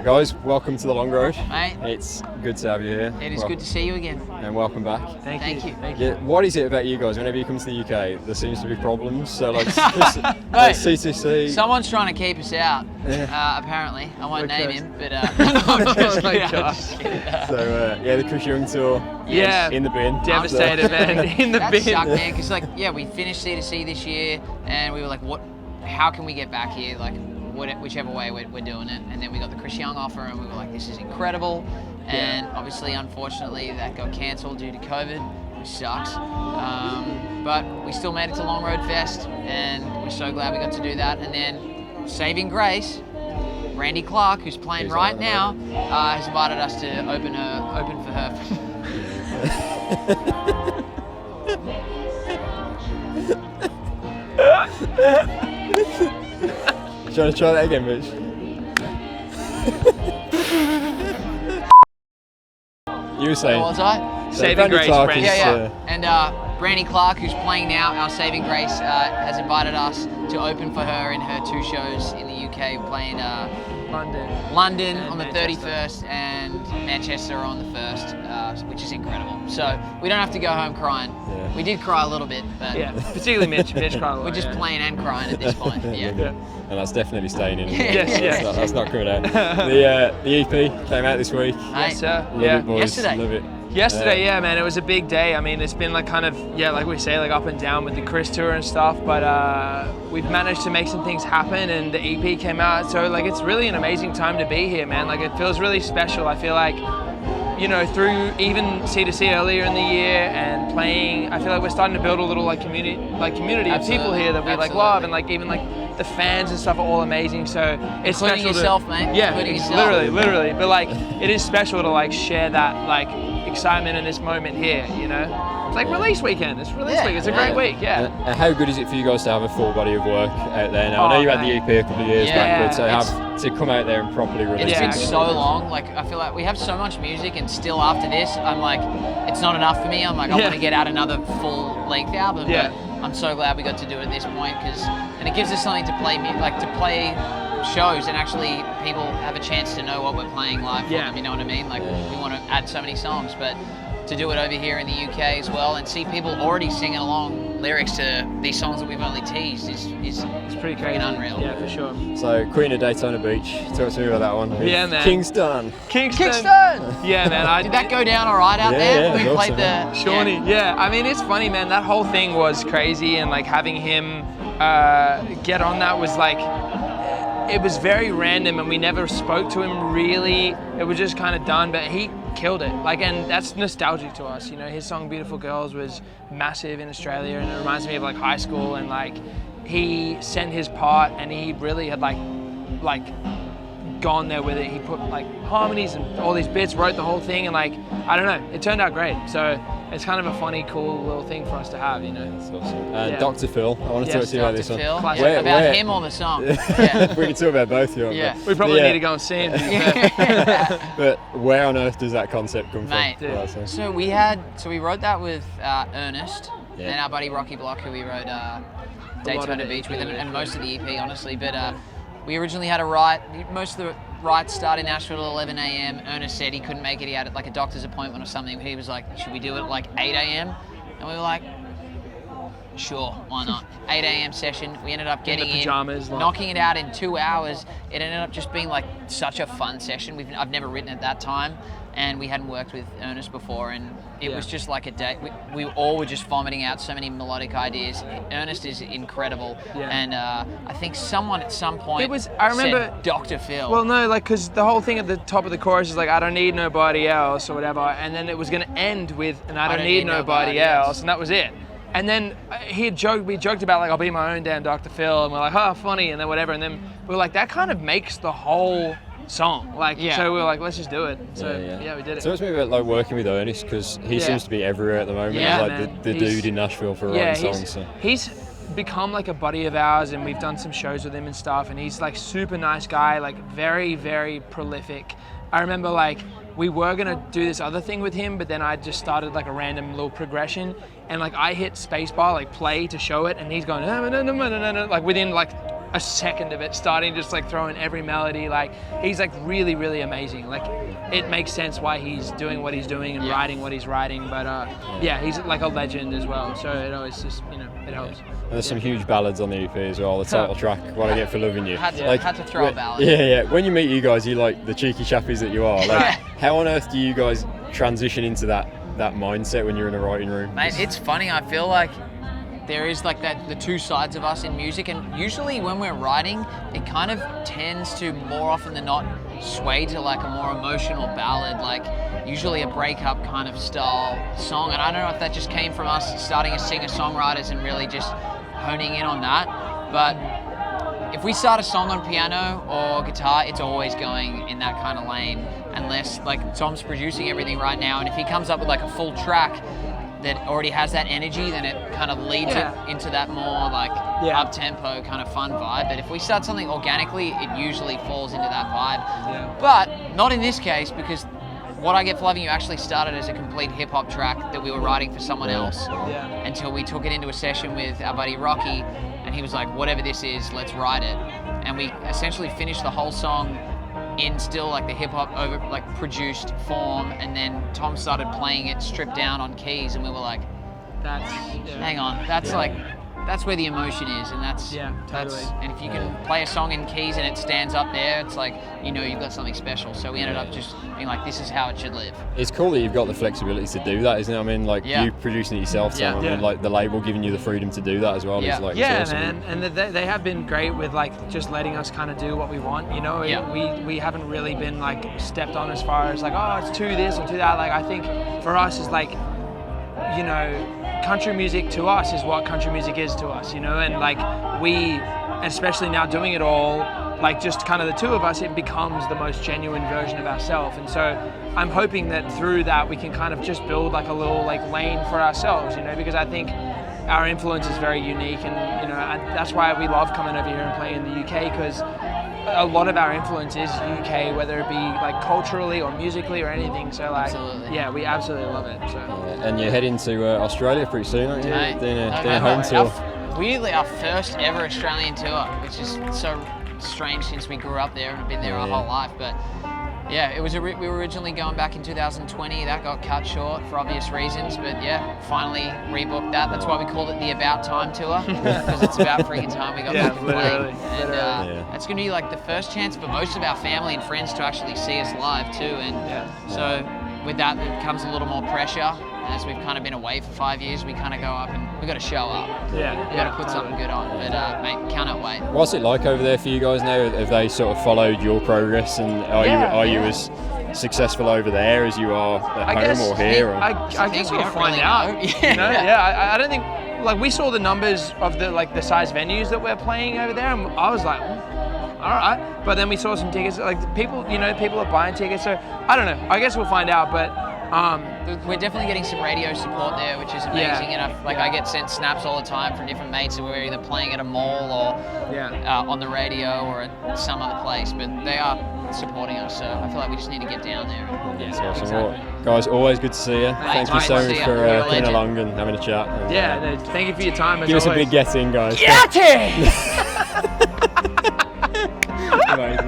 Guys, welcome to the Long Road. Mate. It's good to have you here. It is good to see you again. And welcome back. Thank you. Yeah, what is it about you guys? Whenever you come to the UK, there seems to be problems. So like CTC. Someone's trying to keep us out. Apparently, I won't name him, but So yeah, the Chris Young tour. Yeah, in the bin. Devastated, man. In the that bin. Sucked, man. Because we finished C2C this year, and we were like, what? How can we get back here? Like, whichever way we're doing it. And then we got the Chris Young offer, and we were like, this is incredible. And obviously, unfortunately, that got cancelled due to COVID, which sucks. But we still made it to Long Road Fest, and we're so glad we got to do that. And then, saving grace, Randy Clark, who's playing right now, has invited us to open for her. Trying to try that again, Mitch. You were saying? What was I? Saving Grace, Brandy. Yeah. And Brandy Clark, who's playing now, our Saving Grace, has invited us to open for her in her 2 shows in the UK. We're playing London on the 31st and Manchester on the 1st, which is incredible. So we don't have to go home crying. Yeah. We did cry a little bit, but particularly Mitch. Mitch cried a lot. We're just playing and crying at this point. Yeah. And that's definitely staying in. Yes. That's not coming out. The EP came out this week. Yes, sir. Love it, boys. Yesterday. Love it. Yesterday, man, it was a big day. I mean, it's been like kind of, like we say, like up and down with the Chris tour and stuff, but we've managed to make some things happen, and the EP came out, so like it's really an amazing time to be here, man. Like it feels really special. I feel like, through even C2C earlier in the year and playing, I feel like we're starting to build a little community of people here that we love, and even the fans and stuff are all amazing. So it's including special yourself, mate. Yeah, yourself. literally. But it is special to share that excitement in this moment here. It's like release weekend. It's release week. It's a great week. Yeah. And how good is it for you guys to have a full body of work out there now? I know you had the EP a couple of years back, but to come out there and properly release. It's been so long. I feel like we have so much music, and still after this, I'm like, it's not enough for me. I'm like, I want to get out another full-length album. But I'm so glad we got to do it at this point, and it gives us something to play, shows, and actually people have a chance to know what we're playing live for them. You know what I mean? We want to add so many songs, but to do it over here in the UK as well, and see people already singing along lyrics to these songs that we've only teased is pretty crazy. Unreal. Yeah, for sure. So Queen of Daytona Beach, talk to me about that one. Yeah, man. Kingston. Yeah, man. Did that go down all right out there? We played the Shawnee. Yeah, I mean, it's funny, man. That whole thing was crazy, and having him get on that was it was very random, and we never spoke to him really. It was just kind of done, but he killed it. And that's nostalgic to us. His song "Beautiful Girls" was massive in Australia, and it reminds me of high school. And he sent his part, and he really had gone there with it. He put harmonies and all these bits, wrote the whole thing, and I don't know, it turned out great. So it's kind of a funny, cool little thing for us to have, That's awesome. Dr. Phil, I want to talk to you about this one. Phil. About him or the song? We can talk about both. We probably need to go and see him. But where on earth does that concept come from? So we wrote that with Ernest and our buddy Rocky Block, who we wrote Daytona Beach with, and most of the EP, honestly. But we originally had a write. Most of the writes start in Nashville at 11 a.m. Ernest said he couldn't make it. He had a doctor's appointment or something. He was like, should we do it at 8 a.m.? And we were like, sure, why not? 8 a.m. session. We ended up getting in, knocking it out in 2 hours. It ended up just being such a fun session. I've never written at that time, and we hadn't worked with Ernest before, and it was just like a day. We all were just vomiting out so many melodic ideas. Ernest is incredible, and I think someone at some point said Dr. Phil. Well, no, because the whole thing at the top of the chorus is I don't need nobody else or whatever, and then it was going to end with and I don't need nobody else, and that was it. And then we joked about I'll be my own damn Dr. Phil, and we're like, funny, and then whatever, and then we were like, that kind of makes the whole song. So we were like, let's just do it. So we did it. So it's maybe about working with Ernest, because he seems to be everywhere at the moment. He's the dude in Nashville for writing songs. So. He's become a buddy of ours, and we've done some shows with him and stuff, and he's super nice guy, very, very prolific. I remember we were gonna do this other thing with him, but then I just started a random little progression, and I hit spacebar, play to show it, and he's going within a second of it, starting just like throwing every melody. Like he's like really, really amazing. Like it makes sense why he's doing what he's doing and writing what he's writing. But he's like a legend as well. So it always just, it helps. And there's some huge ballads on the EP as well. The title track, What I Get for Loving You. Had to throw a ballad. Yeah. When you meet you guys, you like the cheeky chappies that you are. Like, how on earth do you guys transition into that mindset when you're in a writing room? Mate, it's funny. I feel like there is like the two sides of us in music, and usually when we're writing, it kind of tends to more often than not sway to like a more emotional ballad, like usually a breakup kind of style song. And I don't know if that just came from us starting as singer-songwriters and really just honing in on that. But if we start a song on piano or guitar, it's always going in that kind of lane, unless like Tom's producing everything right now, and if he comes up with like a full track that already has that energy, then it kind of leads it into that more like up-tempo kind of fun vibe. But if we start something organically, it usually falls into that vibe. But not in this case, because What I Get for Loving You actually started as a complete hip-hop track that we were writing for someone else until we took it into a session with our buddy Rocky, and he was like, whatever this is, let's write it. And we essentially finished the whole song in still like the hip hop over like produced form, and then Tom started playing it stripped down on keys, and we were like, hang on, that's where the emotion is, and that's and if you can play a song in keys and it stands up there, it's like you've got something special. So we ended up just being like, this is how it should live. It's cool that you've got the flexibility to do that, isn't it? I mean, like you producing it yourself, Tom, I mean, like the label giving you the freedom to do that as well. Is like, awesome. Man, and they have been great with like just letting us kind of do what we want. We haven't really been like stepped on as far as like, oh, it's to this or to that. Like I think for us is like, country music to us is what country music is to us, and like we, especially now doing it all, like just kind of the two of us, it becomes the most genuine version of ourselves. And so I'm hoping that through that we can kind of just build like a little like lane for ourselves, because I think our influence is very unique, and and that's why we love coming over here and playing in the UK, because a lot of our influence is UK, whether it be like culturally or musically or anything. So like, we absolutely love it. So. And you're heading to Australia pretty soon, aren't you? Doing a home tour. Weirdly, our first ever Australian tour, which is so strange since we grew up there and have been there our whole life. But yeah, it was we were originally going back in 2020. That got cut short for obvious reasons, but finally rebooked that. That's why we called it the About Time Tour, because it's about freaking time we got back and playing. And it's going to be like the first chance for most of our family and friends to actually see us live too. And so with that, it comes a little more pressure. As we've kind of been away for 5 years, we kind of go up and we got to show up. We got to put something good on. But mate, cannot wait. What's it like over there for you guys now? Have they sort of followed your progress, and are you as successful over there as you are at home or here? I guess we'll find out. I don't think, like, we saw the numbers of the size venues that we're playing over there, and I was like, all right. But then we saw some tickets, like people are buying tickets. So I don't know. I guess we'll find out. But we're definitely getting some radio support there, which is amazing. And I get sent snaps all the time from different mates who are either playing at a mall or on the radio or at some other place. But they are supporting us, so I feel like we just need to get down there. Awesome. Exactly. Well, guys, always good to see you. Thank you so much for coming along and having a chat. And, thank you for your time. Give us a big get in, guys. Get in! Amazing.